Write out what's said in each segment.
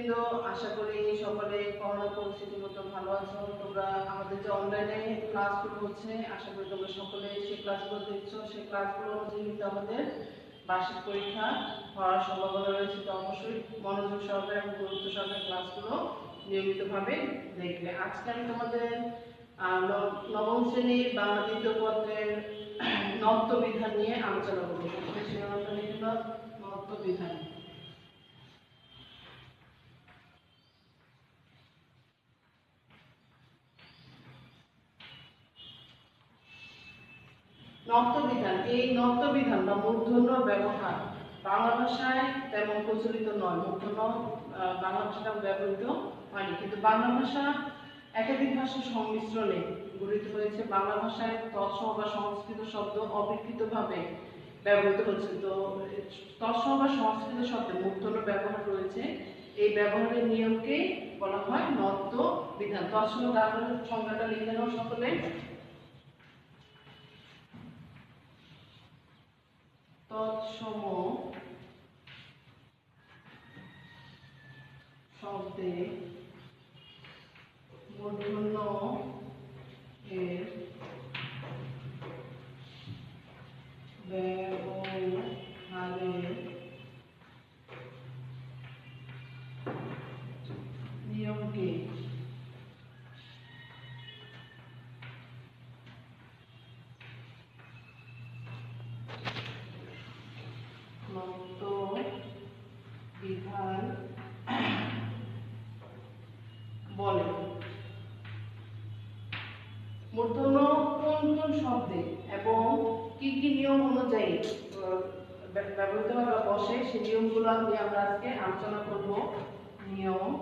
শিক্ষার্থীবৃন্দ, আশা করি সকলে করোনা পরিস্থিতি মতো ভালো আছো। তোমরা আমাদের যে অনলাইনে ক্লাসগুলো হচ্ছে, আশা করি তোমরা সকলে সেই ক্লাসগুলো দেখছো। সেই ক্লাসগুলো অনুযায়ী কিন্তু আমাদের বার্ষিক পরীক্ষা হওয়ার সম্ভাবনা রয়েছে। তো অবশ্যই মনোযোগ সহকারে এবং গুরুত্ব সহকারে ক্লাসগুলো নিয়মিতভাবে দেখবে। আজকে আমি তোমাদের নবম শ্রেণীর বাংলা দ্বিতীয় পত্রের নত্ব বিধান নিয়ে আলোচনা করবো। শিরোনামটা লিখল নত্ব বিধান। নক্তবিধান, এই নক্তবিধান বা মূর্ধন্য ব্যবহার বাংলা ভাষায় তেমন প্রচলিত নয়। মূর্ধন্য বাংলা ভাষায় ব্যবহৃত হয়নি, কিন্তু বাংলা ভাষা একাধিক ভাষার সংমিশ্রণে গঠিত হয়েছে। বাংলা ভাষায় তৎসম বা সংস্কৃত শব্দ অবিকৃতভাবে ব্যবহৃত হচ্ছে। তো তৎসম বা সংস্কৃত শব্দে মূর্ধন্য ব্যবহার রয়েছে। এই ব্যবহারের নিয়মকে বলা হয় নত্ব বিধান। তৎসম দানের সংজ্ঞাটা লিখে নাও সকলে। তৎসম শব্দে মূর্ধন্য এর ব্যবহারের নিয়মকে নত্ব বিধান বলে। মূর্ধন্য কোন কোন শব্দে এবং কি কি নিয়ম অনুযায়ী ব্যবহৃত হয় বা বসে, সেই নিয়মগুলো নিয়ে আমরা আজকে আলোচনা করব। নিয়ম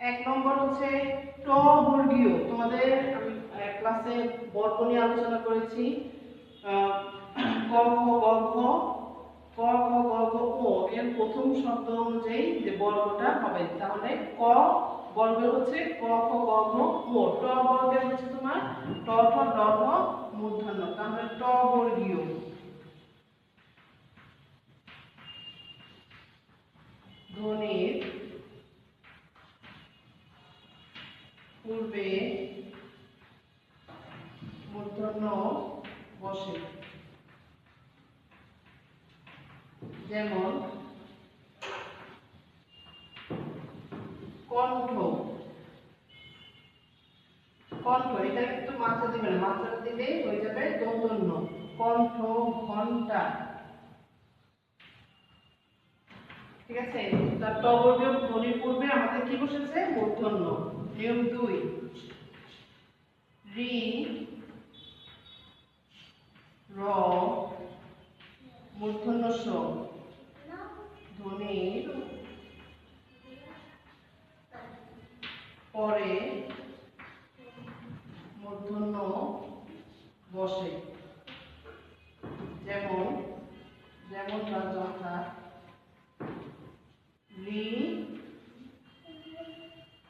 এক নম্বর হচ্ছে ট বর্গীয়। তোমাদের আমি ক্লাসে বর্গ নিয়ে আলোচনা করেছি। ক খ গ ঘ, ক খ গ ঘ ও এর প্রথম শব্দ অনুযায়ী যে বর্গটা হবে, তাহলে ক বর্গের হচ্ছে ক খ গ ঘ ও। ট বর্গের হচ্ছে তোমার ট ঠ ড ঢ মূর্ধন্য, তাহলে ট বর্গীয়। ধ্বনির পূর্বে মূর্ধন্য বসে, যেমন কণ্ঠ। কণ্ঠ এটা একটু মাত্রা দিবে না, মাত্রা দিলে হয়ে যাবে দন্তন্য। কণ্ঠ, ঘন্টা। ঠিক আছে, তার ট বর্গীয় ধ্বনির পূর্বে আমাদের কি বসেছে? মূর্ধন্য। নিয়ম 2, রি র মূর্ধন্য স ধ্বনির পরে মূর্ধন্য বসে, যেমন যেমন বা যথা রি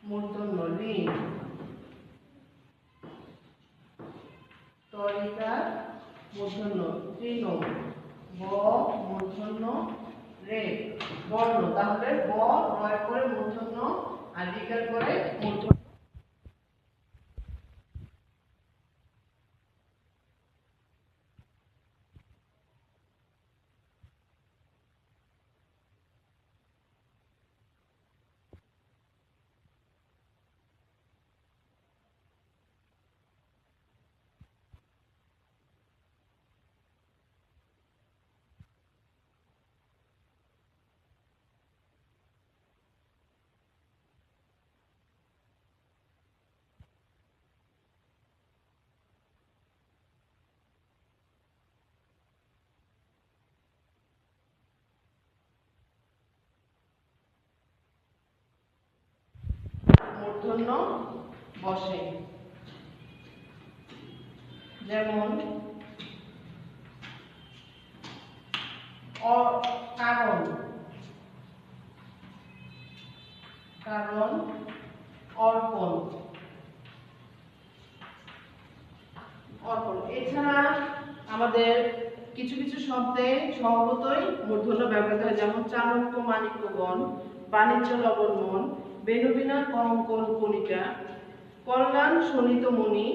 মূর্ধন্য ঋণ, তরিকার মূর্ধন্য তৃণ, ব মূর্ধন্য রে বর্ণ। তাহলে ব রয় করে মূর্ধন্য আর রিকার করে মূর্ধন্য। মূর্ধন্য বসে, যেমন কারণ, কারণ অর্পণ, অর্পণ। এছাড়া আমাদের কিছু কিছু শব্দে স্বভাবতই মূর্ধন্য ব্যবহৃত হয়, যেমন চাণক্য মাণিক্যগণ, বাণিজ্য লবণমন, বেণুবিনা কঙ্কন কণিকা, কল্যাণ শোণিত মণি,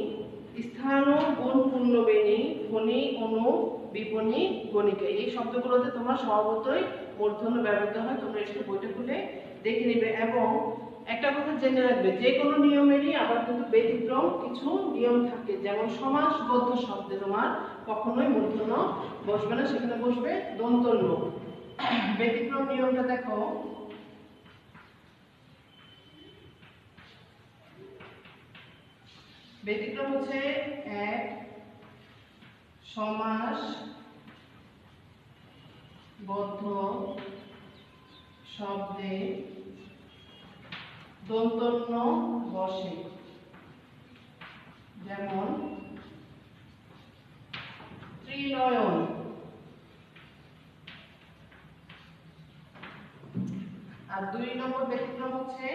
স্থান গুণ পূর্ণবেণী, ফণি অনু বিপণী গণিকা। এই শব্দগুলোতে তোমার স্বভাবতই মূর্ধন্য ব্যবহৃত হয়। তোমরা একটু বইটা খুলে দেখে নিবে। এবং একটা কথা জেনে রাখবে, যে কোনো নিয়মেরই আবার কিন্তু ব্যতিক্রম কিছু নিয়ম থাকে, যেমন সমাসবদ্ধ শব্দে তোমার কখনোই মূর্ধন্য বসবে না, সেখানে বসবে দন্তন্য। ব্যতিক্রম নিয়মটা দেখো, ব্যতিক্রম হচ্ছে এক, সমাসবদ্ধ শব্দে দন্তন্য বসে, যেমন ত্রিনয়ন। আর 2 নম্বর ব্যতিক্রম হচ্ছে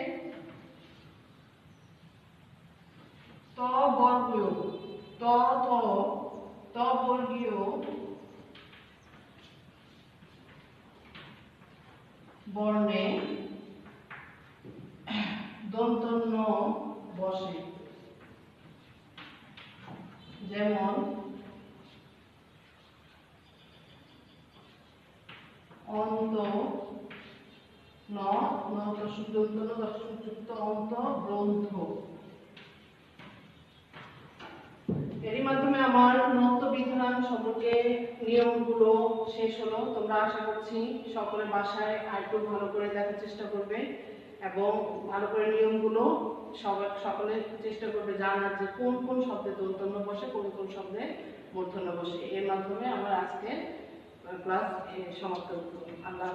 ত বর্গীয়, ত বর্গীয় বর্ণে দন্তন্য বসে, যেমন অন্ত, ন দন্তন্য যুক্ত অন্ত, গ্রন্থ। এরই মাধ্যমে আমার নত্ব বিধান সম্পর্কে নিয়মগুলো শেষ হলো। তোমরা আশা করছি সকলের বাসায় আরেকটু ভালো করে দেখার চেষ্টা করবে এবং ভালো করে নিয়মগুলো সকলে চেষ্টা করবে জানার যে কোন কোন শব্দে দন্তন্য বসে, কোন কোন শব্দে মূর্ধন্য বসে। এর মাধ্যমে আমরা আজকে ক্লাস সমাপ্ত করব। আল্লাহ।